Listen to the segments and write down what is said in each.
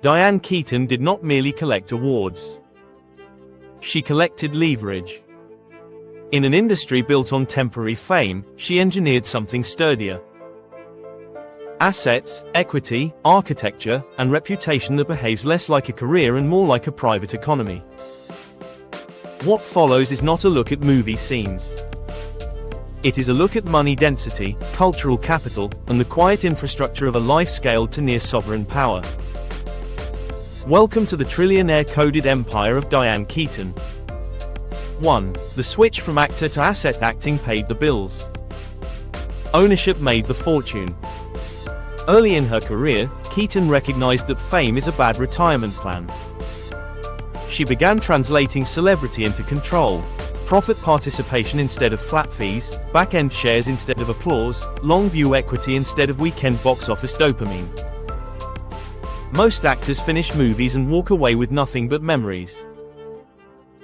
Diane Keaton did not merely collect awards. She collected leverage. In an industry built on temporary fame, she engineered something sturdier. Assets, equity, architecture, and reputation that behaves less like a career and more like a private economy. What follows is not a look at movie scenes. It is a look at money density, cultural capital, and the quiet infrastructure of a life scaled to near sovereign power. Welcome to the trillionaire coded empire of Diane Keaton. 1. The switch from actor to asset acting paid the bills. Ownership made the fortune. Early in her career, Keaton recognized that fame is a bad retirement plan. She began translating celebrity into control. Profit participation instead of flat fees, back-end shares instead of applause, long-view equity instead of weekend box office dopamine. Most actors finish movies and walk away with nothing but memories.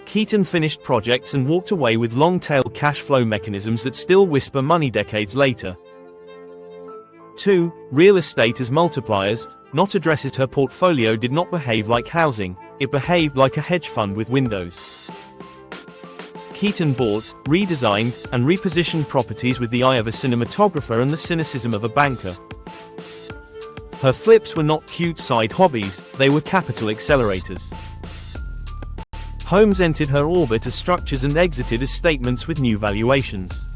Keaton finished projects and walked away with long-tail cash flow mechanisms that still whisper money decades later. 2. Real estate as multipliers, not addresses. Her portfolio did not behave like housing, it behaved like a hedge fund with windows. Keaton bought, redesigned, and repositioned properties with the eye of a cinematographer and the cynicism of a banker. Her flips were not cute side hobbies, they were capital accelerators. Homes entered her orbit as structures and exited as statements with new valuations.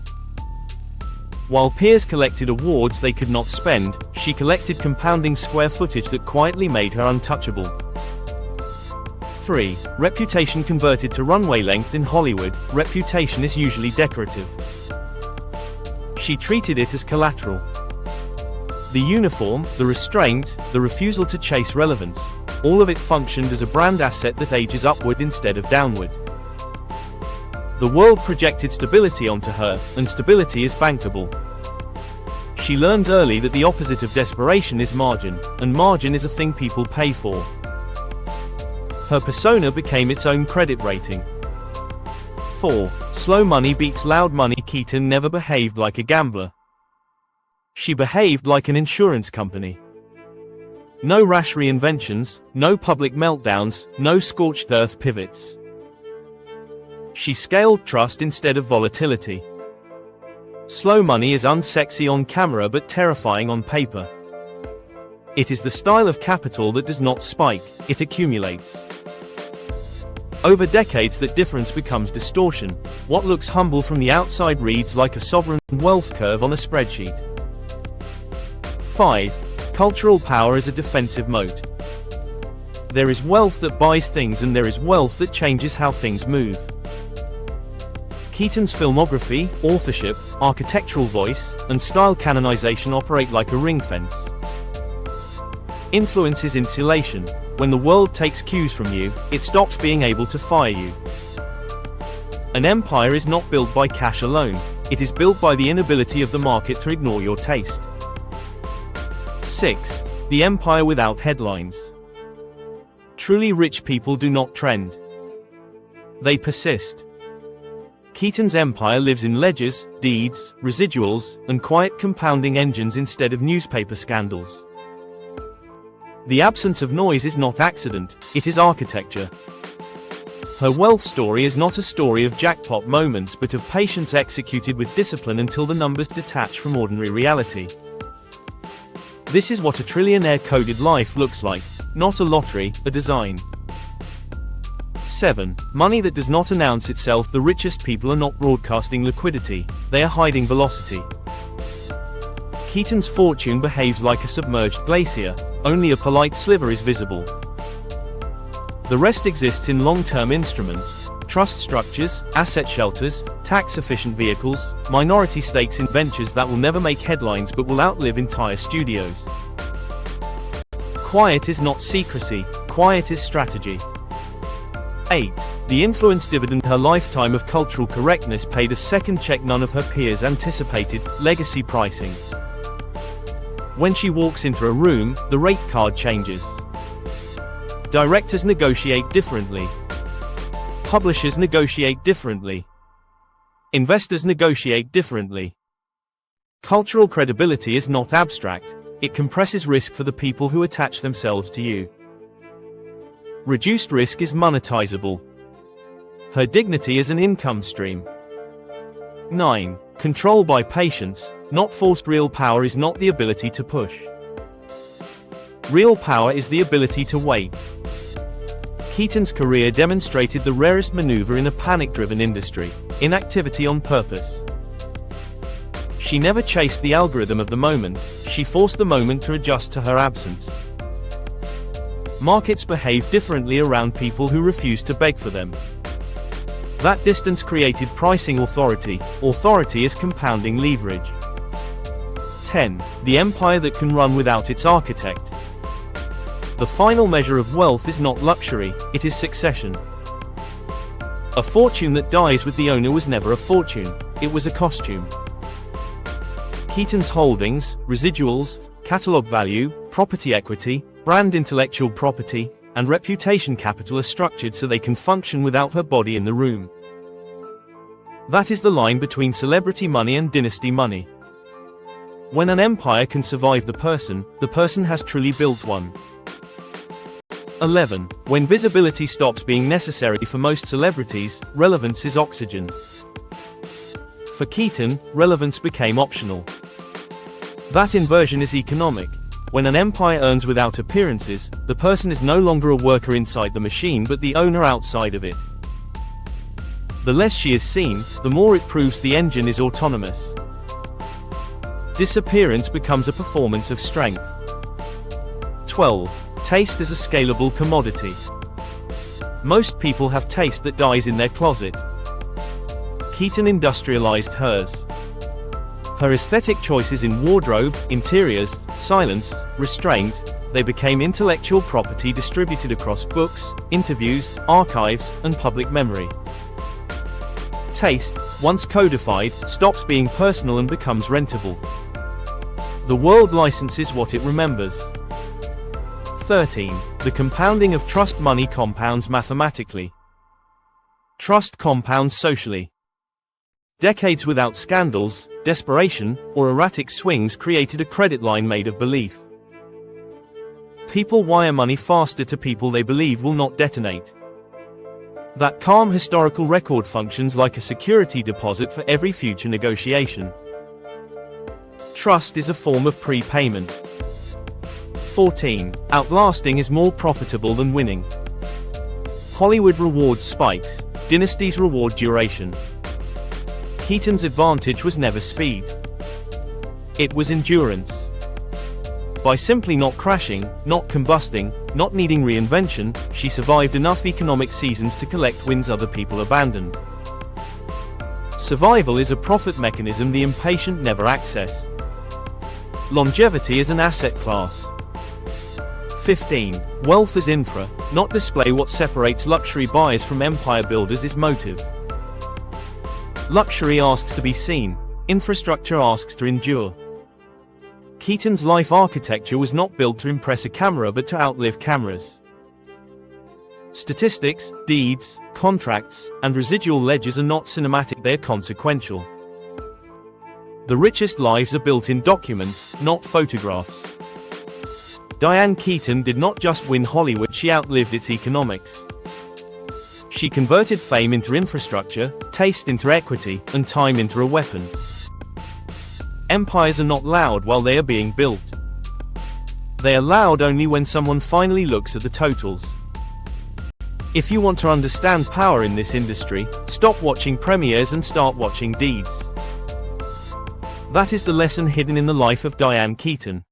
While peers collected awards they could not spend, she collected compounding square footage that quietly made her untouchable. 3. Reputation converted to runway length. In Hollywood, reputation is usually decorative. She treated it as collateral. The uniform, the restraint, the refusal to chase relevance, all of it functioned as a brand asset that ages upward instead of downward. The world projected stability onto her, and stability is bankable. She learned early that the opposite of desperation is margin, and margin is a thing people pay for. Her persona became its own credit rating. 4. Slow money beats loud money. Keaton never behaved like a gambler. She behaved like an insurance company. No rash reinventions, no public meltdowns, no scorched earth pivots. She scaled trust instead of volatility. Slow money is unsexy on camera but terrifying on paper. It is the style of capital that does not spike, it accumulates. Over decades that difference becomes distortion. What looks humble from the outside reads like a sovereign wealth curve on a spreadsheet. 5. Cultural power is a defensive moat. There is wealth that buys things and there is wealth that changes how things move. Keaton's filmography, authorship, architectural voice, and style canonization operate like a ring fence. Influence is insulation. When the world takes cues from you, it stops being able to fire you. An empire is not built by cash alone, it is built by the inability of the market to ignore your taste. 6. The empire without headlines. Truly rich people do not trend. They persist. Keaton's empire lives in ledgers, deeds, residuals, and quiet compounding engines instead of newspaper scandals. The absence of noise is not accident, it is architecture. Her wealth story is not a story of jackpot moments but of patience executed with discipline until the numbers detach from ordinary reality. This is what a trillionaire-coded life looks like, not a lottery, a design. 7. Money that does not announce itself. The richest people are not broadcasting liquidity, they are hiding velocity. Keaton's fortune behaves like a submerged glacier, only a polite sliver is visible. The rest exists in long-term instruments, trust structures, asset shelters, tax-efficient vehicles, minority stakes in ventures that will never make headlines but will outlive entire studios. Quiet is not secrecy, quiet is strategy. 8. The influence dividend. Her lifetime of cultural correctness paid a second check none of her peers anticipated: legacy pricing. When she walks into a room, the rate card changes. Directors negotiate differently. Publishers negotiate differently. Investors negotiate differently. Cultural credibility is not abstract, it compresses risk for the people who attach themselves to you. Reduced risk is monetizable. Her dignity is an income stream. 9. Control by patience, not forced. Real power is not the ability to push. Real power is the ability to wait. Keaton's career demonstrated the rarest maneuver in a panic-driven industry: inactivity on purpose. She never chased the algorithm of the moment, she forced the moment to adjust to her absence. Markets behave differently around people who refuse to beg for them. That distance created pricing authority. Authority is compounding leverage. 10. The empire that can run without its architect. The final measure of wealth is not luxury, it is succession. A fortune that dies with the owner was never a fortune, it was a costume. Keaton's holdings, residuals, catalog value, property equity, brand intellectual property, and reputation capital are structured so they can function without her body in the room. That is the line between celebrity money and dynasty money. When an empire can survive the person has truly built one. 11. When visibility stops being necessary for most celebrities, relevance is oxygen. For Keaton, relevance became optional. That inversion is economic. When an empire earns without appearances, the person is no longer a worker inside the machine but the owner outside of it. The less she is seen, the more it proves the engine is autonomous. Disappearance becomes a performance of strength. 12. Taste is a scalable commodity. Most people have taste that dies in their closet. Keaton industrialized hers. Her aesthetic choices in wardrobe, interiors, silence, restraint, they became intellectual property distributed across books, interviews, archives, and public memory. Taste, once codified, stops being personal and becomes rentable. The world licenses what it remembers. 13. The compounding of trust. Money compounds mathematically. Trust compounds socially. Decades without scandals, desperation, or erratic swings created a credit line made of belief. People wire money faster to people they believe will not detonate. That calm historical record functions like a security deposit for every future negotiation. Trust is a form of prepayment. 14. Outlasting is more profitable than winning. Hollywood rewards spikes, dynasties reward duration. Keaton's advantage was never speed. It was endurance. By simply not crashing, not combusting, not needing reinvention, she survived enough economic seasons to collect wins other people abandoned. Survival is a profit mechanism the impatient never access. Longevity is an asset class. 15. Wealth is infra, not display. What separates luxury buyers from empire builders is motive. Luxury asks to be seen, infrastructure asks to endure. Keaton's life architecture was not built to impress a camera but to outlive cameras. Statistics, deeds, contracts, and residual ledgers are not cinematic, they are consequential. The richest lives are built in documents, not photographs. Diane Keaton did not just win Hollywood, she outlived its economics. She converted fame into infrastructure, taste into equity, and time into a weapon. Empires are not loud while they are being built. They are loud only when someone finally looks at the totals. If you want to understand power in this industry, stop watching premieres and start watching deeds. That is the lesson hidden in the life of Diane Keaton.